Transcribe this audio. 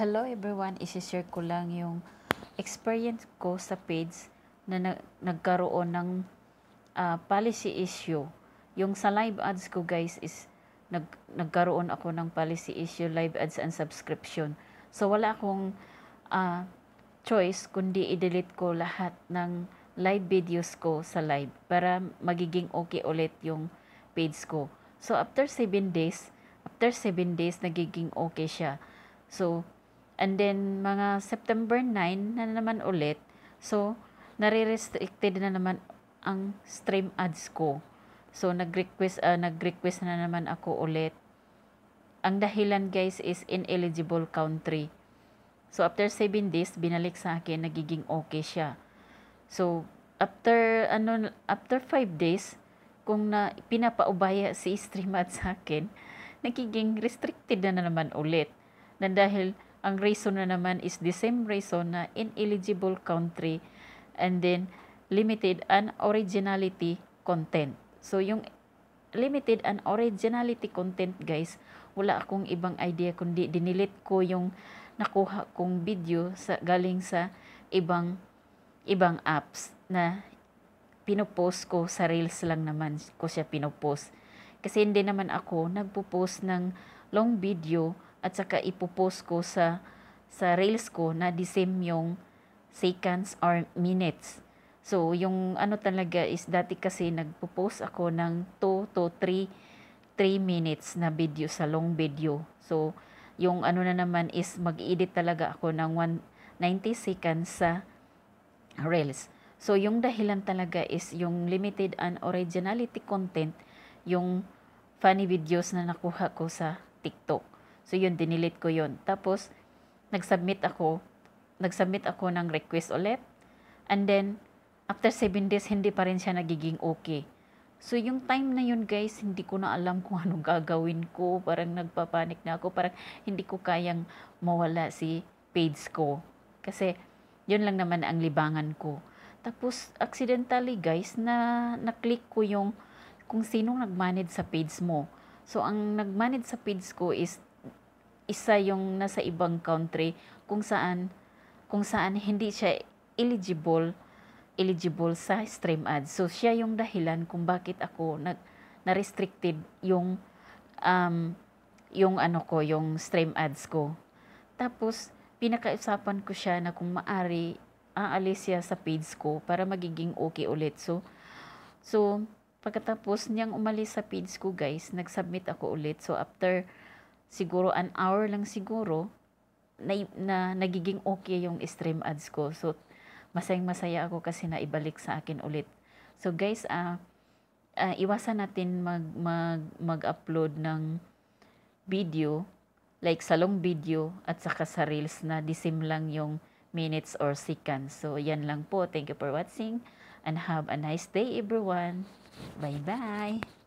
Hello everyone, isi-share ko lang yung experience ko sa page na nagkaroon ng policy issue. Yung sa live ads ko guys is nagkaroon ako ng policy issue, live ads and subscription. So wala akong choice kundi i-delete ko lahat ng live videos ko sa live para magiging okay ulit yung page ko. So after 7 days nagiging okay siya. So, and then, mga September 9 na naman ulit. So, nare-restricted na naman ang stream ads ko. So, nag-request na naman ako ulit. Ang dahilan guys is ineligible country. So, after 7 days, binalik sa akin, nagiging okay siya. So, after 5 days, kung pinapaubaya si stream ads sa akin, nagiging restricted na naman ulit. Na dahil ang reason na naman is the same reason na ineligible country and then limited and originality content. So yung limited and originality content guys, wala akong ibang idea kundi dinilit ko yung nakuha kong video galing sa ibang apps na pinopost ko sa Reels lang naman ko siya pinopost. Kasi hindi naman ako nagpo-post ng long video at saka ipopost ko sa Reels ko na the same yung seconds or minutes. So, yung ano talaga is dati kasi nagpo-post ako ng 2 to 3 minutes na video sa long video. So, yung ano na naman is mag-edit talaga ako ng 90 seconds sa Reels. So, yung dahilan talaga is yung limited and originality content, yung funny videos na nakuha ko sa TikTok. So, yun, dinilit ko yun. Tapos, nag-submit ako ng request ulit. And then, after 7 days, hindi pa rin siya nagiging okay. So, yung time na yun, guys, hindi ko na alam kung anong gagawin ko. Parang nagpapanik na ako. Parang hindi ko kayang mawala si page ko. Kasi, yun lang naman ang libangan ko. Tapos, accidentally, guys, na-click ko yung kung sinong nag-manage sa page mo. So, ang nag-manage sa page ko is isa yung nasa ibang country kung saan hindi siya eligible sa stream ads. So siya yung dahilan kung bakit ako na-restricted yung yung stream ads ko. Tapos pinakausapan ko siya na kung maari aalis siya sa page ko para magiging okay ulit. So pagkatapos niyang umalis sa page ko guys, nag-submit ako ulit. So after siguro an hour lang siguro na nagiging okay yung stream ads ko. So masaya ako kasi naibalik sa akin ulit. So guys, iwasan natin mag-upload ng video like sa long video at saka sa reels na the same lang yung minutes or seconds. So yan lang po. Thank you for watching and have a nice day everyone. Bye bye.